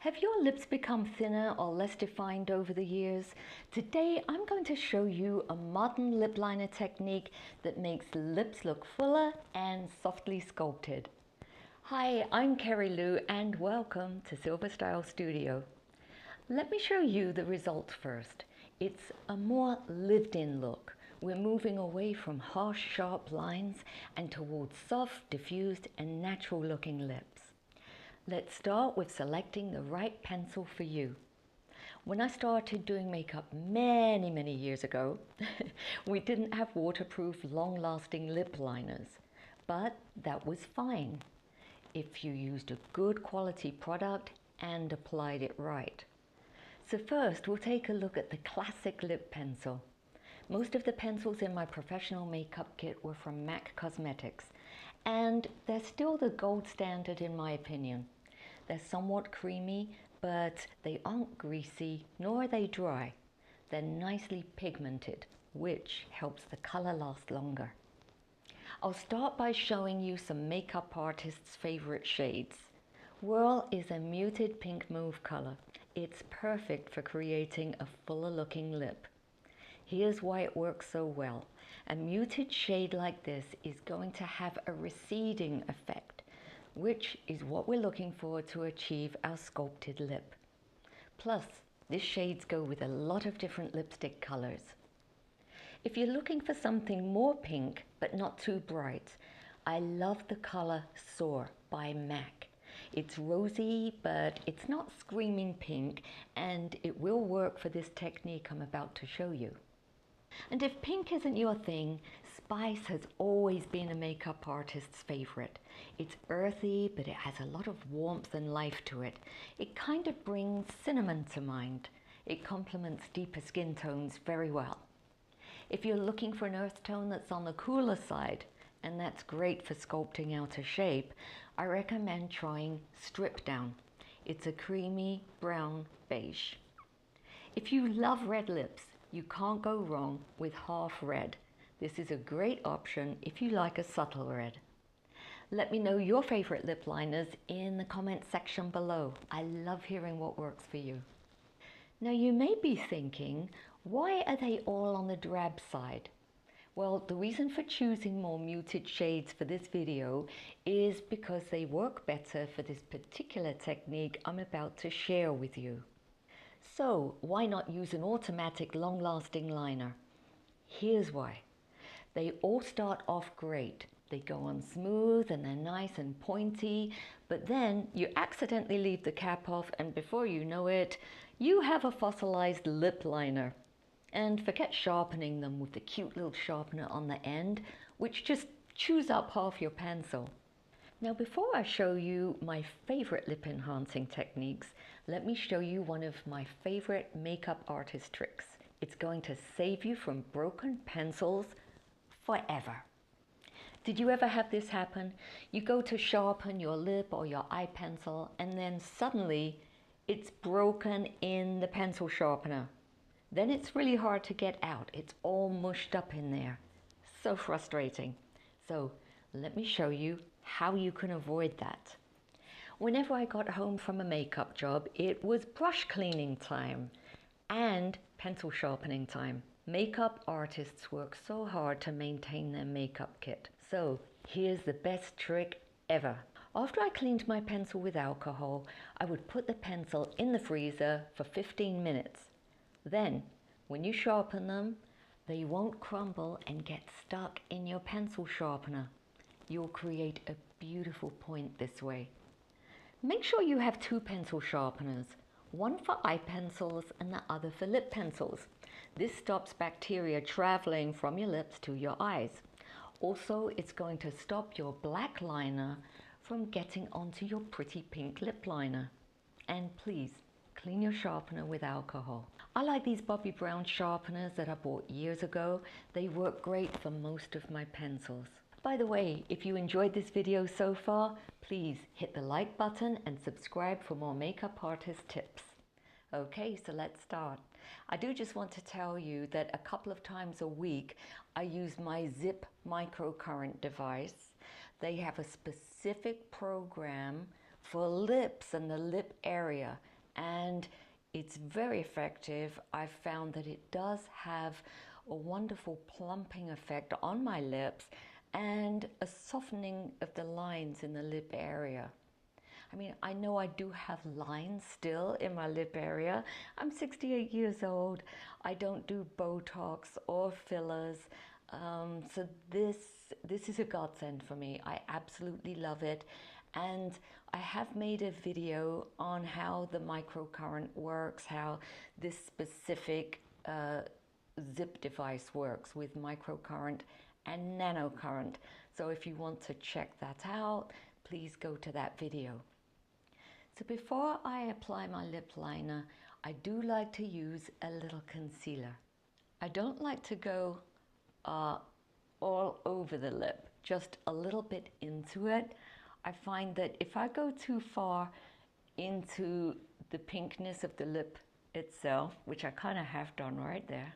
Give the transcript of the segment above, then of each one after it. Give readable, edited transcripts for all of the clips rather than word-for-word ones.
Have your lips become thinner or less defined over the years? Today I'm going to show you a modern lip liner technique that makes lips look fuller and softly sculpted. Hi, I'm Kerry-Lou and welcome to Silver Style Studio. Let me show you the result first. It's a more lived-in look. We're moving away from harsh, sharp lines and towards soft, diffused and natural-looking lips. Let's start with selecting the right pencil for you. When I started doing makeup many years ago, we didn't have waterproof, long-lasting lip liners, but that was fine if you used a good quality product and applied it right. So first, we'll take a look at the classic lip pencil. Most of the pencils in my professional makeup kit were from MAC Cosmetics, and they're still the gold standard in my opinion. They're somewhat creamy, but they aren't greasy, nor are they dry. They're nicely pigmented, which helps the color last longer. I'll start by showing you some makeup artists' favorite shades. Whirl is a muted pink mauve color. It's perfect for creating a fuller looking lip. Here's why it works so well. A muted shade like this is going to have a receding effect, which is what we're looking for to achieve our sculpted lip. Plus, these shades go with a lot of different lipstick colors. If you're looking for something more pink but not too bright, I love the color SOAR by MAC. It's rosy, but it's not screaming pink, and it will work for this technique I'm about to show you. And if pink isn't your thing, Spice has always been a makeup artist's favorite. It's earthy, but it has a lot of warmth and life to it. It kind of brings cinnamon to mind. It complements deeper skin tones very well. If you're looking for an earth tone that's on the cooler side, and that's great for sculpting out a shape, I recommend trying STRIPDOWN. It's a creamy brown beige. If you love red lips, you can't go wrong with HALFRED. This is a great option if you like a subtle red. Let me know your favorite lip liners in the comment section below. I love hearing what works for you. Now you may be thinking, why are they all on the drab side? Well, the reason for choosing more muted shades for this video is because they work better for this particular technique I'm about to share with you. So why not use an automatic long-lasting liner? Here's why. They all start off great. They go on smooth and they're nice and pointy, but then you accidentally leave the cap off and before you know it, you have a fossilized lip liner. And forget sharpening them with the cute little sharpener on the end, which just chews up half your pencil. Now before I show you my favorite lip enhancing techniques, let me show you one of my favorite makeup artist tricks. It's going to save you from broken pencils forever. Did you ever have this happen? You go to sharpen your lip or your eye pencil and then suddenly it's broken in the pencil sharpener. Then it's really hard to get out. It's all mushed up in there. So frustrating. So let me show you how you can avoid that. Whenever I got home from a makeup job, it was brush cleaning time and pencil sharpening time. Makeup artists work so hard to maintain their makeup kit. So here's the best trick ever. After I cleaned my pencil with alcohol, I would put the pencil in the freezer for 15 minutes. Then, when you sharpen them, they won't crumble and get stuck in your pencil sharpener. You'll create a beautiful point this way. Make sure you have two pencil sharpeners, one for eye pencils and the other for lip pencils. This stops bacteria traveling from your lips to your eyes. Also, it's going to stop your black liner from getting onto your pretty pink lip liner. And please, clean your sharpener with alcohol. I like these Bobbi Brown sharpeners that I bought years ago. They work great for most of my pencils. By the way, if you enjoyed this video so far, please hit the like button and subscribe for more makeup artist tips. Okay, so let's start. I do just want to tell you that a couple of times a week I use my ZIIP Micorcurrent device. They have a specific program for lips and the lip area, and it's very effective. I've found that it does have a wonderful plumping effect on my lips and a softening of the lines in the lip area. I mean, I know I do have lines still in my lip area. I'm 68 years old. I don't do Botox or fillers. So this is a godsend for me. I absolutely love it. And I have made a video on how the microcurrent works, how this specific ZIIP device works with microcurrent and nanocurrent. So if you want to check that out, please go to that video. So before I apply my lip liner, I do like to use a little concealer. I don't like to go all over the lip, just a little bit into it. I find that if I go too far into the pinkness of the lip itself, which I kind of have done right there,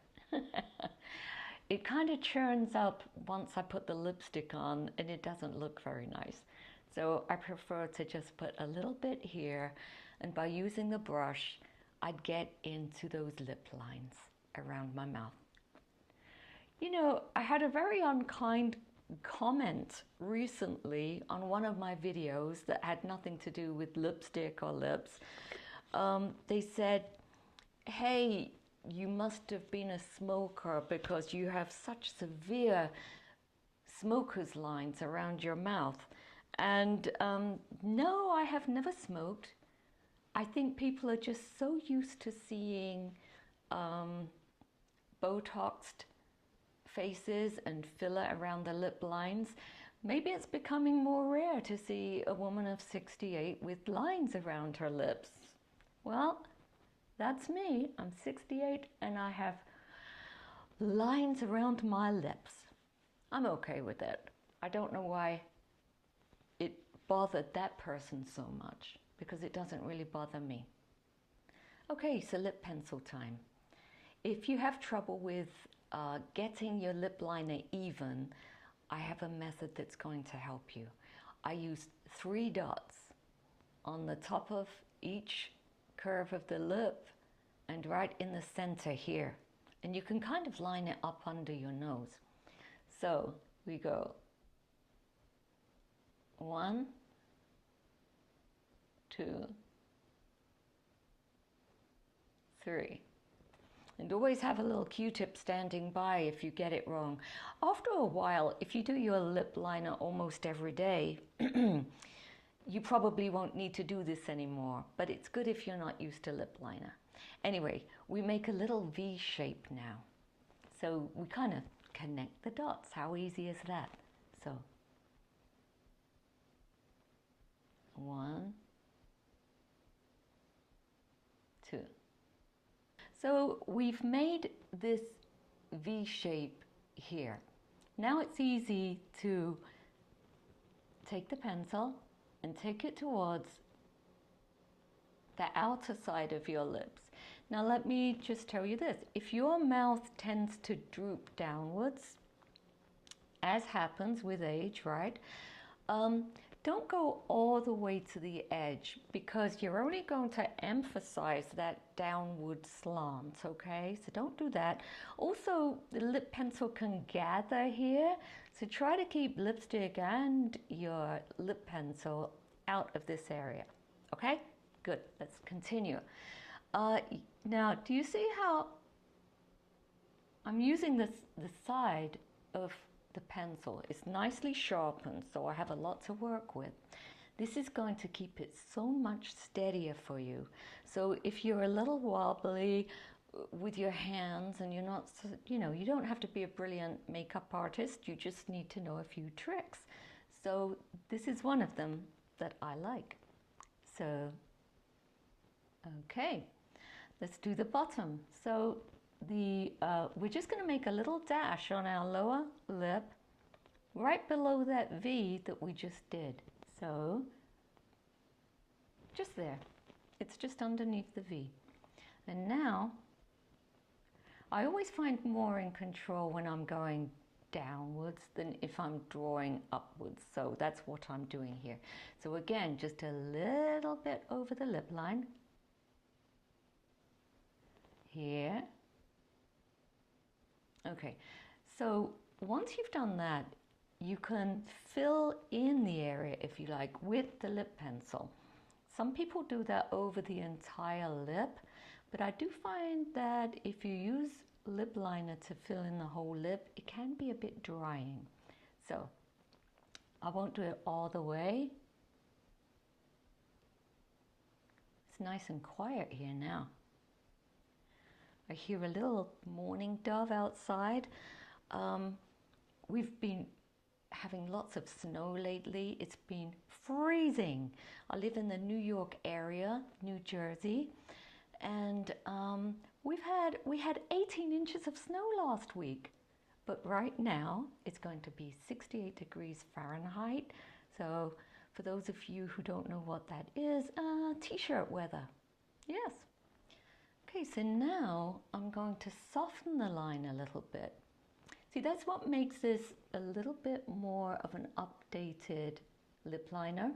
it kind of churns up once I put the lipstick on, and it doesn't look very nice. So I prefer to just put a little bit here, and by using the brush, I'd get into those lip lines around my mouth. You know, I had a very unkind comment recently on one of my videos that had nothing to do with lipstick or lips. They said, hey, you must have been a smoker because you have such severe smoker's lines around your mouth. And no, I have never smoked. I think people are just so used to seeing Botoxed faces and filler around the lip lines. Maybe it's becoming more rare to see a woman of 68 with lines around her lips. Well, that's me. I'm 68 and I have lines around my lips. I'm okay with it. I don't know why it bothered that person so much, because it doesn't really bother me. Okay, so lip pencil time. If you have trouble with getting your lip liner even, I have a method that's going to help you. I use 3 dots on the top of each curve of the lip and right in the center here. And you can kind of line it up under your nose. So we go 1, 2, 3. And always have a little Q-tip standing by if you get it wrong. After a while, if you do your lip liner almost every day, you probably won't need to do this anymore, but it's good if you're not used to lip liner. Anyway, we make a little V shape now. So we kind of connect the dots. How easy is that? So 1, 2. So we've made this V shape here. Now it's easy to take the pencil and take it towards the outer side of your lips. Now let me just tell you this. If your mouth tends to droop downwards, as happens with age, right? Don't go all the way to the edge, because you're only going to emphasize that downward slant, okay? So don't do that. Also, the lip pencil can gather here, so try to keep lipstick and your lip pencil out of this area, okay? Good, let's continue. Now, do you see how I'm using the side of the pencil? It's nicely sharpened, so I have a lot to work with. This is going to keep it so much steadier for you. So if you're a little wobbly with your hands and you're not, you know, you don't have to be a brilliant makeup artist, you just need to know a few tricks. So this is one of them that I like. So, okay, let's do the bottom. So we're just going to make a little dash on our lower lip right below that V that we just did. So just there, it's just underneath the V. And now I always find more in control when I'm going downwards than if I'm drawing upwards. So that's what I'm doing here. So again, just a little bit over the lip line. here. Okay, so once you've done that, you can fill in the area, if you like, with the lip pencil. Some people do that over the entire lip, but I do find that if you use lip liner to fill in the whole lip, it can be a bit drying. So I won't do it all the way. It's nice and quiet here now. I hear a little mourning dove outside. We've been having lots of snow lately. It's been freezing. I live in the New York area, New Jersey, and we had 18 inches of snow last week. But right now it's going to be 68 degrees Fahrenheit. So for those of you who don't know what that is, t-shirt weather. Yes. Okay, so now I'm going to soften the line a little bit. See, that's what makes this a little bit more of an updated lip liner.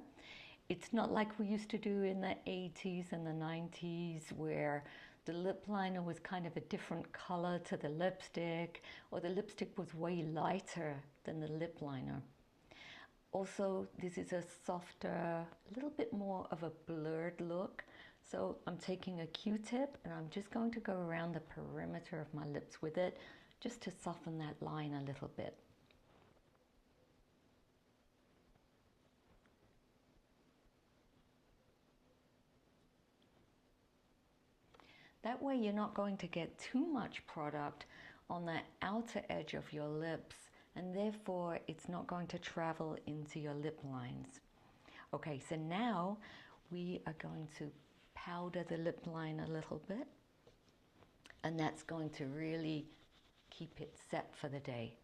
It's not like we used to do in the 80s and the 90s where the lip liner was kind of a different color to the lipstick, or the lipstick was way lighter than the lip liner. Also, this is a softer, a little bit more of a blurred look. So I'm taking a Q-tip and I'm just going to go around the perimeter of my lips with it, just to soften that line a little bit. That way you're not going to get too much product on the outer edge of your lips, and therefore it's not going to travel into your lip lines. Okay, so now we are going to powder the lip line a little bit, and that's going to really keep it set for the day.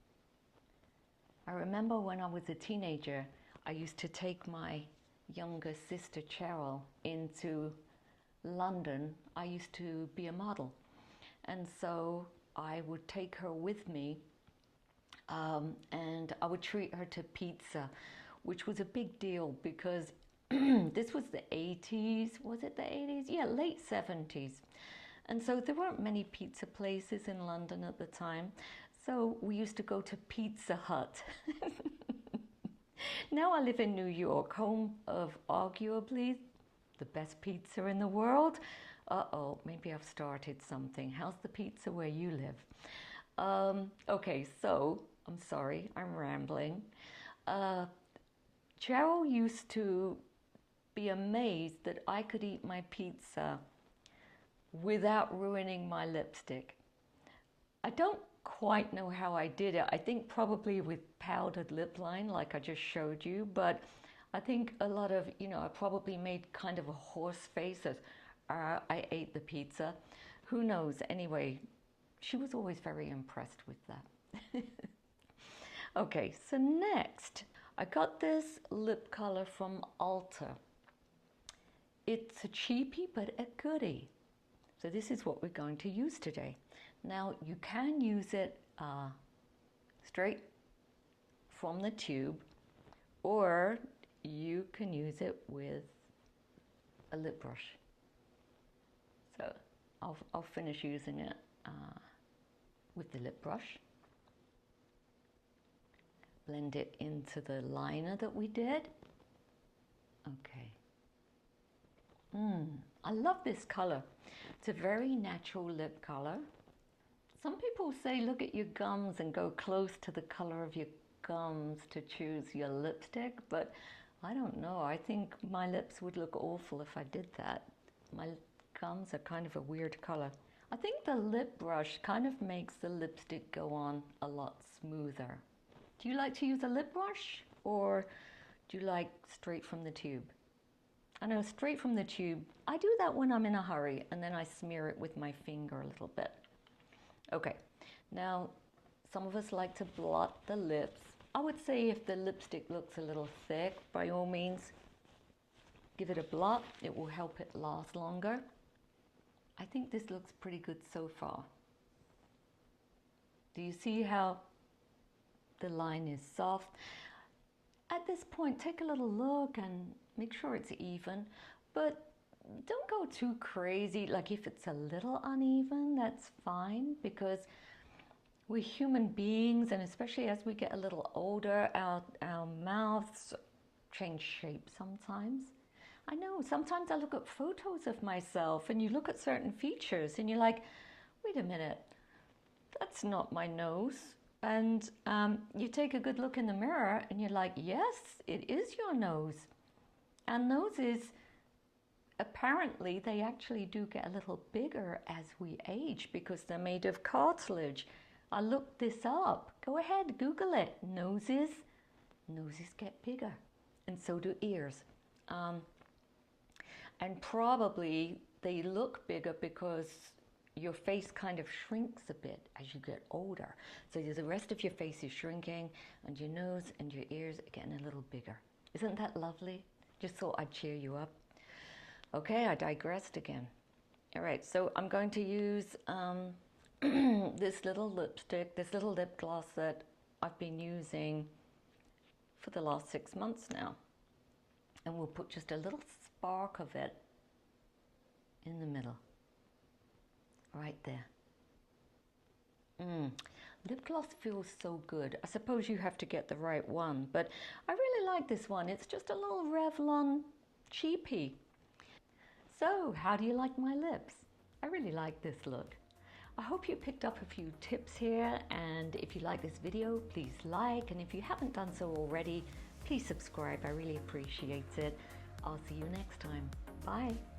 I remember when I was a teenager, I used to take my younger sister Cheryl into London. I used to be a model, and so I would take her with me, and I would treat her to pizza, which was a big deal because this was the 80s. Was it the 80s? Yeah, late 70s. And so there weren't many pizza places in London at the time. So we used to go to Pizza Hut. Now I live in New York, home of arguably the best pizza in the world. Uh-oh, maybe I've started something. How's the pizza where you live? Okay, so I'm sorry, I'm rambling. Cheryl used to be amazed that I could eat my pizza without ruining my lipstick. I don't quite know how I did it. I think probably with powdered lip line like I just showed you, but I think a lot of, I probably made kind of a horse face as I ate the pizza. Who knows? Anyway, she was always very impressed with that. Okay, so next, I got this lip color from Ulta. It's a cheapie, but a goodie. So this is what we're going to use today. Now, you can use it straight from the tube, or you can use it with a lip brush. So I'll finish using it with the lip brush. Blend it into the liner that we did. Okay. I love this color. It's a very natural lip color. Some people say look at your gums and go close to the color of your gums to choose your lipstick, but I don't know. I think my lips would look awful if I did that. My gums are kind of a weird color. I think the lip brush kind of makes the lipstick go on a lot smoother. Do you like to use a lip brush, or do you like straight from the tube? I know, straight from the tube. I do that when I'm in a hurry, and then I smear it with my finger a little bit. Okay, now some of us like to blot the lips. I would say if the lipstick looks a little thick, by all means, give it a blot. It will help it last longer. I think this looks pretty good so far. Do you see how the line is soft? At this point, take a little look and make sure it's even, but don't go too crazy. Like if it's a little uneven, that's fine, because we're human beings, and especially as we get a little older, our mouths change shape sometimes. I know, sometimes I look at photos of myself and you look at certain features and you're like, wait a minute, that's not my nose. And you take a good look in the mirror and you're like, yes, it is your nose. And noses, apparently, they actually do get a little bigger as we age because they're made of cartilage. I looked this up. Go ahead, Google it. Noses get bigger, and so do ears. And probably they look bigger because your face kind of shrinks a bit as you get older. So the rest of your face is shrinking, and your nose and your ears are getting a little bigger. Isn't that lovely? Just thought I'd cheer you up. Okay, I digressed again. All right, so I'm going to use this little lipstick, this little lip gloss that I've been using for the last 6 months now. And we'll put just a little spark of it in the middle, right there. Lip gloss feels so good. I suppose you have to get the right one, but I really like this one. It's just a little Revlon cheapie. So, how do you like my lips? I really like this look. I hope you picked up a few tips here, and if you like this video, please like, and if you haven't done so already, please subscribe. I really appreciate it. I'll see you next time. Bye.